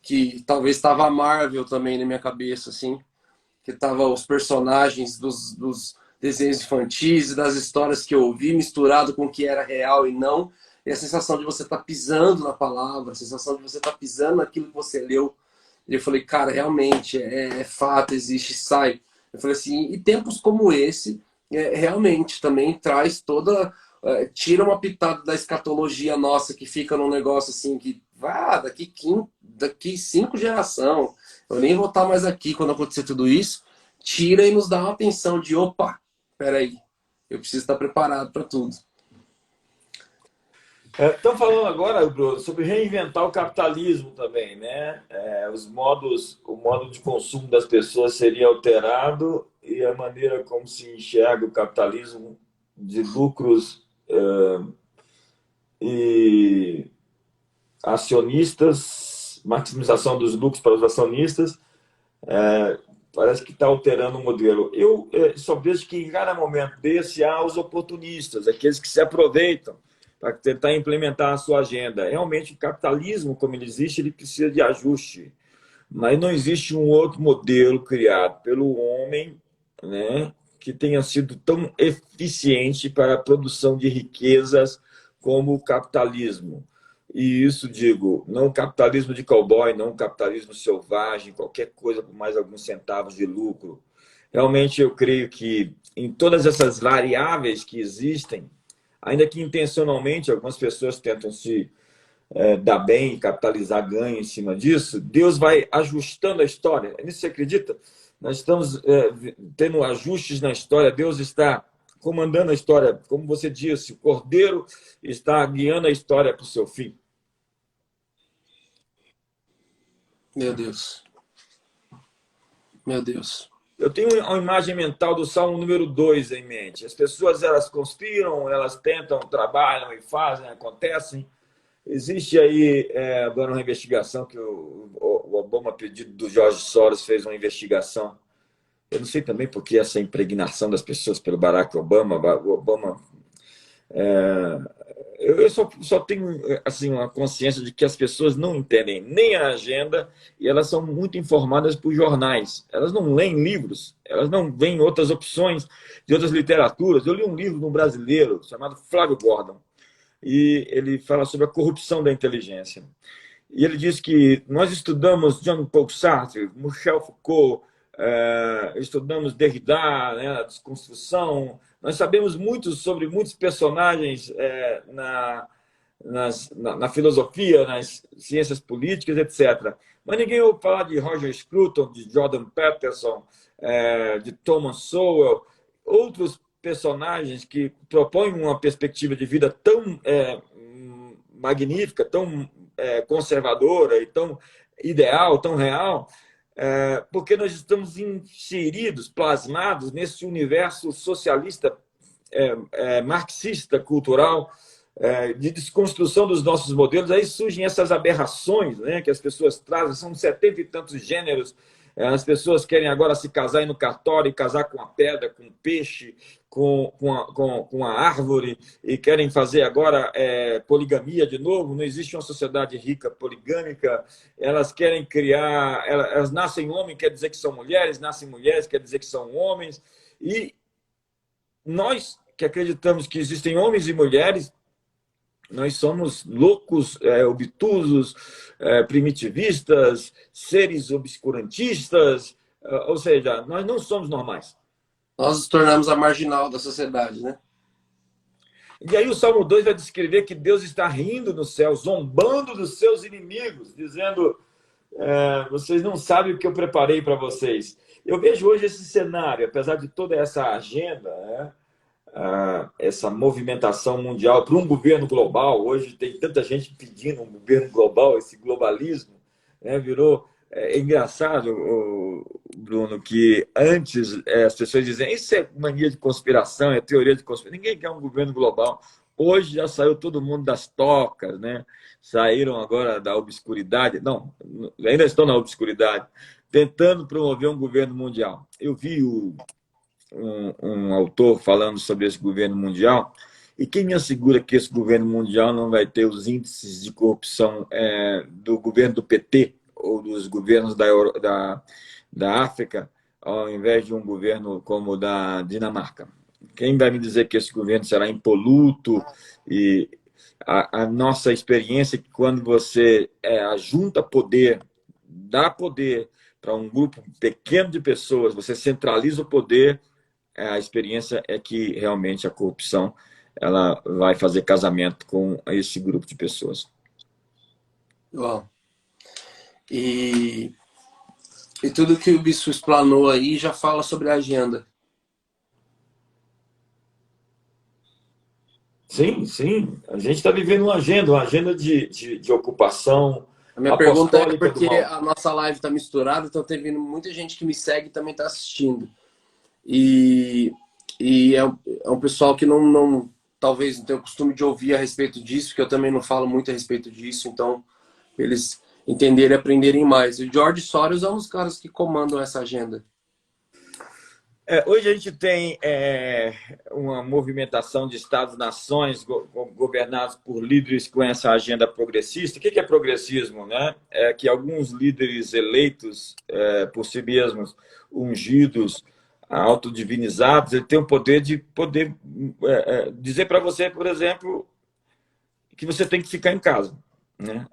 que talvez estava a Marvel também na minha cabeça, assim, que tava os personagens dos desenhos infantis e das histórias que eu ouvi, misturado com o que era real e não. E a sensação de você estar pisando na palavra, a sensação de você estar pisando naquilo que você leu. E eu falei, cara, realmente, é fato, existe, sai. Eu falei assim, e tempos como esse, realmente também traz toda... tira uma pitada da escatologia nossa, que fica num negócio assim, que daqui 5 gerações, eu nem vou estar mais aqui quando acontecer tudo isso, tira e nos dá uma atenção de, opa, peraí, eu preciso estar preparado para tudo. Estamos falando agora, Bruno, sobre reinventar o capitalismo também, né? O modo de consumo das pessoas seria alterado e a maneira como se enxerga o capitalismo de lucros e acionistas, maximização dos lucros para os acionistas, parece que está alterando o modelo. Eu só vejo que em cada momento desse há os oportunistas, aqueles que se aproveitam para tentar implementar a sua agenda. Realmente o capitalismo, como ele existe, ele precisa de ajuste, mas não existe um outro modelo criado pelo homem, né, que tenha sido tão eficiente para a produção de riquezas como o capitalismo. E isso, digo, não o capitalismo de cowboy, não o capitalismo selvagem, qualquer coisa por mais alguns centavos de lucro. Realmente eu creio que em todas essas variáveis que existem, ainda que intencionalmente algumas pessoas tentam se dar bem e capitalizar ganho em cima disso, Deus vai ajustando a história. Nisso você acredita? Nós estamos tendo ajustes na história, Deus está comandando a história, como você disse, o Cordeiro está guiando a história para o seu fim. Meu Deus. Meu Deus. Eu tenho uma imagem mental do Salmo número 2 em mente. As pessoas, elas conspiram, elas tentam, trabalham e fazem, acontecem. Existe aí agora uma investigação que o Obama, a pedido do George Soros, fez uma investigação. Eu não sei também porque essa impregnação das pessoas pelo Barack Obama. O Obama eu só tenho assim, uma consciência de que as pessoas não entendem nem a agenda e elas são muito informadas por jornais. Elas não leem livros, elas não veem outras opções de outras literaturas. Eu li um livro de um brasileiro chamado Flávio Gordon e ele fala sobre a corrupção da inteligência. E ele diz que nós estudamos Jean-Paul Sartre, Michel Foucault, estudamos Derrida, né, a desconstrução. Nós sabemos muito sobre muitos personagens na filosofia, nas ciências políticas, etc. Mas ninguém ouve falar de Roger Scruton, de Jordan Peterson, de Thomas Sowell, outros personagens que propõem uma perspectiva de vida tão magnífica, tão conservadora e tão ideal, tão real, porque nós estamos inseridos, plasmados nesse universo socialista, marxista, cultural, de desconstrução dos nossos modelos. Aí surgem essas aberrações, né, que as pessoas trazem, são 70 e tantos gêneros. As pessoas querem agora se casar e no cartório, e casar com a pedra, com o peixe, com a árvore, e querem fazer agora poligamia de novo. Não existe uma sociedade rica poligâmica. Elas querem criar, elas nascem homem, quer dizer que são mulheres, nascem mulheres, quer dizer que são homens. E nós que acreditamos que existem homens e mulheres, nós somos loucos, obtusos, primitivistas, seres obscurantistas, ou seja, nós não somos normais. Nós nos tornamos a marginal da sociedade, né? E aí o Salmo 2 vai descrever que Deus está rindo no céu, zombando dos seus inimigos, dizendo, vocês não sabem o que eu preparei para vocês. Eu vejo hoje esse cenário, apesar de toda essa agenda, né? Essa movimentação mundial para um governo global. Hoje tem tanta gente pedindo um governo global, esse globalismo, né? Virou engraçado, Bruno, que antes as pessoas dizem isso é mania de conspiração, é teoria de conspiração. Ninguém quer um governo global. Hoje já saiu todo mundo das tocas, né? Saíram agora da obscuridade. Não, ainda estão na obscuridade, tentando promover um governo mundial. Eu vi um autor falando sobre esse governo mundial, e quem me assegura que esse governo mundial não vai ter os índices de corrupção do governo do PT ou dos governos da África, ao invés de um governo como o da Dinamarca? Quem vai me dizer que esse governo será impoluto? E a nossa experiência é que quando você ajunta poder, dá poder para um grupo pequeno de pessoas, você centraliza o poder, a experiência é que realmente a corrupção ela vai fazer casamento com esse grupo de pessoas. Uau. E tudo que o Bispo explanou aí já fala sobre a agenda. Sim, sim. A gente está vivendo uma agenda de ocupação. A minha pergunta é porque a nossa live está misturada, então tem vindo muita gente que me segue e também está assistindo. E é um pessoal que talvez não tenha o costume de ouvir a respeito disso, que eu também não falo muito a respeito disso, então eles entenderem e aprenderem mais. E o George Soros é um dos caras que comandam essa agenda. Hoje a gente tem uma movimentação de Estados-nações governados por líderes com essa agenda progressista. O que é progressismo, né? É que alguns líderes eleitos por si mesmos, ungidos, autodivinizados, ele tem o poder de dizer para você, por exemplo, que você tem que ficar em casa, né?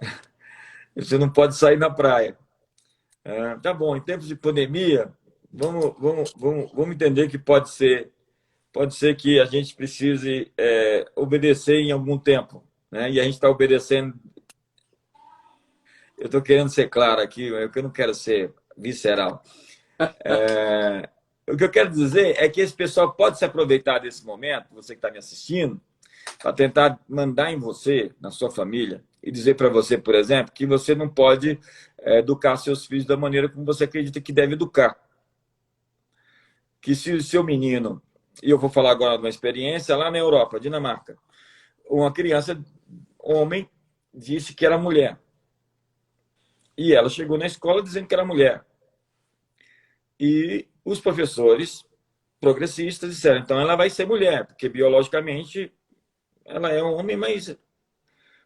Você não pode sair na praia. Tá bom, em tempos de pandemia, vamos entender que pode ser que a gente precise obedecer em algum tempo, né? E a gente está obedecendo. Eu estou querendo ser claro aqui, eu não quero ser visceral. O que eu quero dizer é que esse pessoal pode se aproveitar desse momento, você que está me assistindo, para tentar mandar em você, na sua família, e dizer para você, por exemplo, que você não pode educar seus filhos da maneira como você acredita que deve educar. Que se o seu menino, e eu vou falar agora de uma experiência lá na Europa, Dinamarca, uma criança, homem, disse que era mulher. E ela chegou na escola dizendo que era mulher. E os professores progressistas disseram, então ela vai ser mulher, porque biologicamente ela é um homem, mas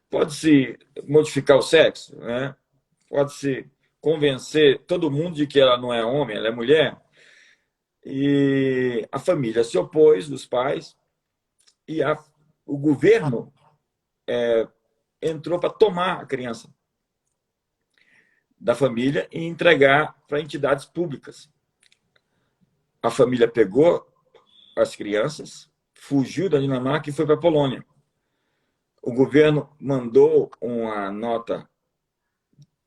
pode-se modificar o sexo, né? Pode-se convencer todo mundo de que ela não é homem, ela é mulher. E a família se opôs, dos pais, e o governo entrou para tomar a criança da família e entregar para entidades públicas. A família pegou as crianças, fugiu da Dinamarca e foi para a Polônia. O governo mandou uma nota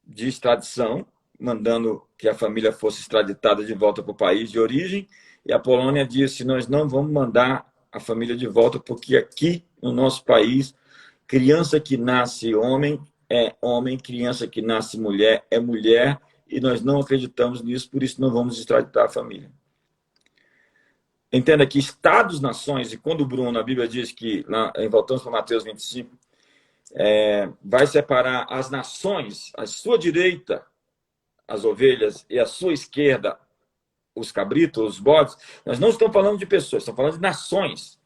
de extradição, mandando que a família fosse extraditada de volta para o país de origem, e a Polônia disse: nós não vamos mandar a família de volta, porque aqui no nosso país, criança que nasce homem é homem, criança que nasce mulher é mulher, e nós não acreditamos nisso, por isso não vamos extraditar a família. Entenda que Estados-nações, e quando o Bruno, a Bíblia diz que, voltamos para Mateus 25, vai separar as nações, à sua direita, as ovelhas, e à sua esquerda, os cabritos, os bodes. Nós não estamos falando de pessoas, estamos falando de nações.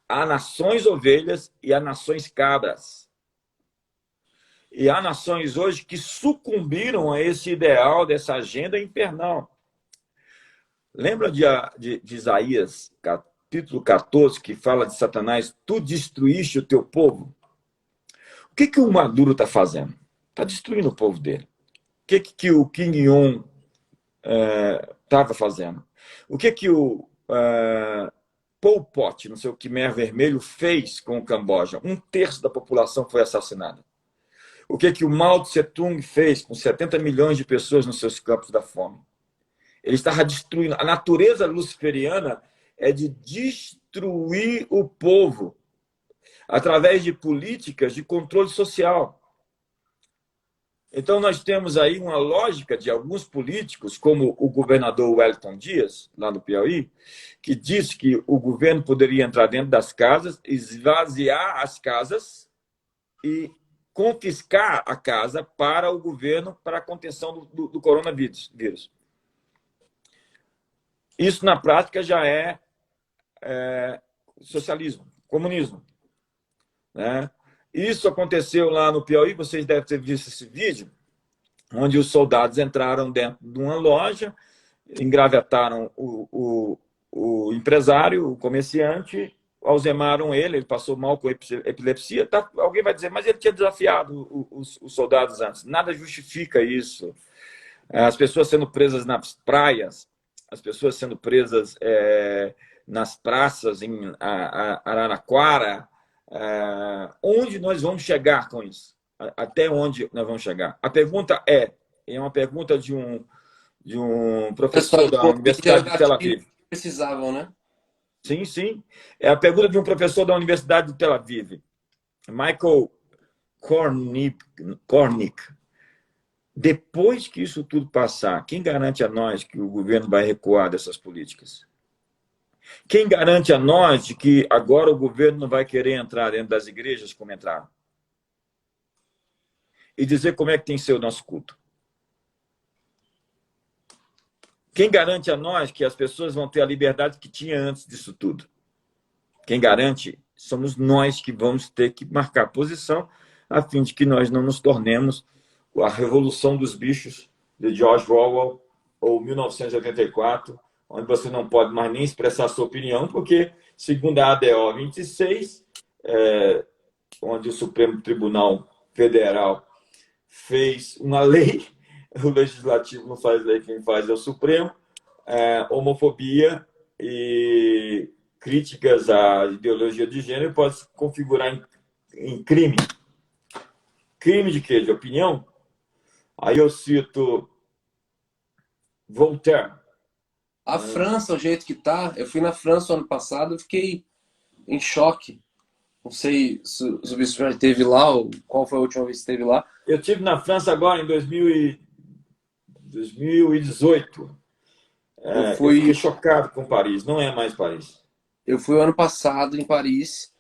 Há nações ovelhas e há nações cabras. E há nações hoje que sucumbiram a esse ideal, dessa agenda infernal. Lembra de Isaías, capítulo 14, que fala de Satanás: tu destruíste o teu povo? O que o Maduro está fazendo? Está destruindo o povo dele. O que o Kim Jong estava fazendo? O que o Pol Pot, não sei o Khmer Vermelho, fez com o Camboja? 1/3 da população foi assassinada. O que o Mao Tse Tung fez com 70 milhões de pessoas nos seus campos da fome? Ele estava destruindo. A natureza luciferiana é de destruir o povo através de políticas de controle social. Então, nós temos aí uma lógica de alguns políticos, como o governador Wellington Dias, lá no Piauí, que disse que o governo poderia entrar dentro das casas, esvaziar as casas e confiscar a casa para o governo, para a contenção do coronavírus. Isso, na prática, já é socialismo, comunismo, né? Isso aconteceu lá no Piauí, vocês devem ter visto esse vídeo, onde os soldados entraram dentro de uma loja, engravetaram o empresário, o comerciante, algemaram ele passou mal com epilepsia. Tá, alguém vai dizer, mas ele tinha desafiado os soldados antes. Nada justifica isso. As pessoas sendo presas nas praias, as pessoas sendo presas nas praças em Araraquara. Onde nós vamos chegar com isso? Até onde nós vamos chegar? A pergunta é uma pergunta de um professor da Universidade de Tel Aviv. Precisavam, né? Sim, sim. É a pergunta de um professor da Universidade de Tel Aviv, Michael Kornick. Depois que isso tudo passar, quem garante a nós que o governo vai recuar dessas políticas? Quem garante a nós de que agora o governo não vai querer entrar dentro das igrejas como entraram? E dizer como é que tem que ser o nosso culto? Quem garante a nós que as pessoas vão ter a liberdade que tinha antes disso tudo? Quem garante somos nós, que vamos ter que marcar posição a fim de que nós não nos tornemos a Revolução dos Bichos de George Orwell ou 1984, onde você não pode mais nem expressar a sua opinião, porque, segundo a ADO 26, onde o Supremo Tribunal Federal fez uma lei, o Legislativo não faz lei, quem faz é o Supremo, homofobia e críticas à ideologia de gênero pode se configurar em crime. Crime de quê? De opinião? Aí eu cito Voltaire. A França, o jeito que tá, eu fui na França ano passado, eu fiquei em choque. Não sei se o bispo já esteve lá, ou qual foi a última vez que esteve lá. Eu estive na França agora, em 2018. Eu fiquei chocado com Paris, não é mais Paris. Eu fui ano passado em Paris,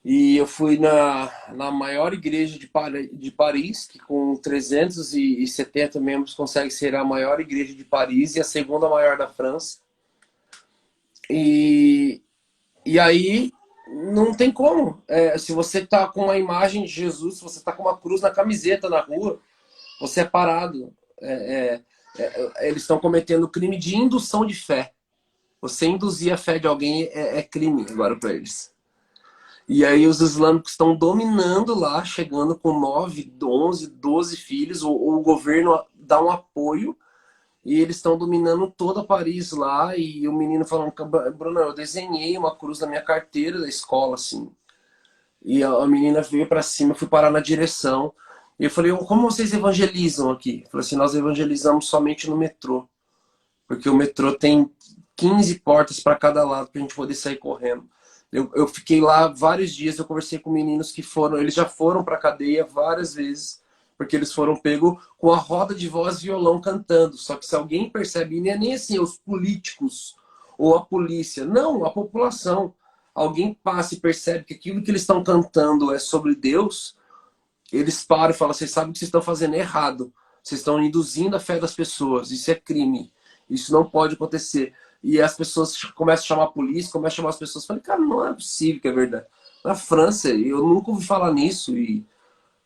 e eu fui na maior igreja de Paris, que com 370 membros consegue ser a maior igreja de Paris e a segunda maior da França. E aí não tem como. Se você tá com uma imagem de Jesus, se você tá com uma cruz na camiseta na rua, você é parado. Eles estão cometendo crime de indução de fé. Você induzir a fé de alguém é crime agora para eles. E aí os islâmicos estão dominando lá, chegando com 9, 11, 12 filhos. O governo dá um apoio e eles estão dominando toda Paris lá. E o menino falando, Bruno, eu desenhei uma cruz na minha carteira da escola, assim. E a menina veio para cima, eu fui parar na direção. E eu falei, como vocês evangelizam aqui? Eu falei assim, nós evangelizamos somente no metrô. Porque o metrô tem 15 portas para cada lado para a gente poder sair correndo. Eu fiquei lá vários dias, eu conversei com meninos que foram, eles já foram para a cadeia várias vezes, porque eles foram pegos com a roda de voz e violão cantando. Só que se alguém percebe, não é nem assim, os políticos ou a polícia, não, a população. Alguém passa e percebe que aquilo que eles estão cantando é sobre Deus, eles param e falam, vocês sabem que vocês estão fazendo errado. Vocês estão induzindo a fé das pessoas. Isso é crime. Isso não pode acontecer. E as pessoas começam a chamar a polícia, começam a chamar as pessoas. Falei, cara, não é possível que é verdade. Na França, eu nunca ouvi falar nisso. E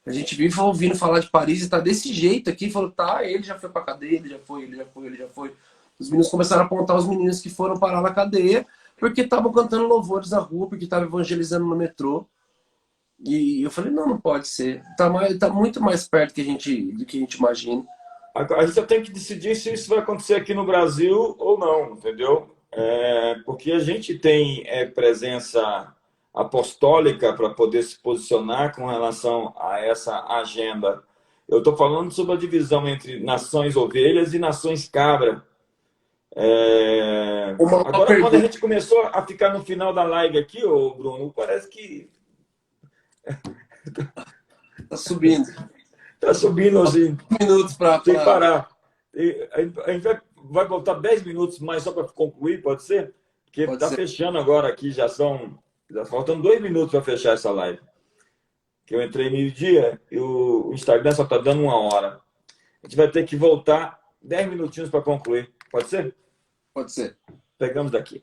a gente vive ouvindo falar de Paris e tá desse jeito aqui. Falou, tá, ele já foi pra cadeia, ele já foi, ele já foi, ele já foi. Os meninos começaram a apontar os meninos que foram parar na cadeia porque estavam cantando louvores na rua, porque estavam evangelizando no metrô. E eu falei, não, não pode ser. Tá muito mais perto do que a gente imagina. Agora, a gente só tem que decidir se isso vai acontecer aqui no Brasil ou não, entendeu? Porque a gente tem presença apostólica para poder se posicionar com relação a essa agenda. Eu estou falando sobre a divisão entre nações ovelhas e nações cabra. Uma Agora, quando a pergunta, gente começou a ficar no final da live aqui, ô Bruno, parece que tá subindo. está subindo assim, Minutos para. sem parar. A gente vai voltar 10 minutos mais só para concluir, pode ser? Porque Pode está ser. fechando agora aqui, já faltam 2 minutos para fechar essa live. Que eu entrei meio-dia e o Instagram só está dando 1 hora. A gente vai ter que voltar 10 minutinhos para concluir. Pode ser? Pode ser. Pegamos daqui.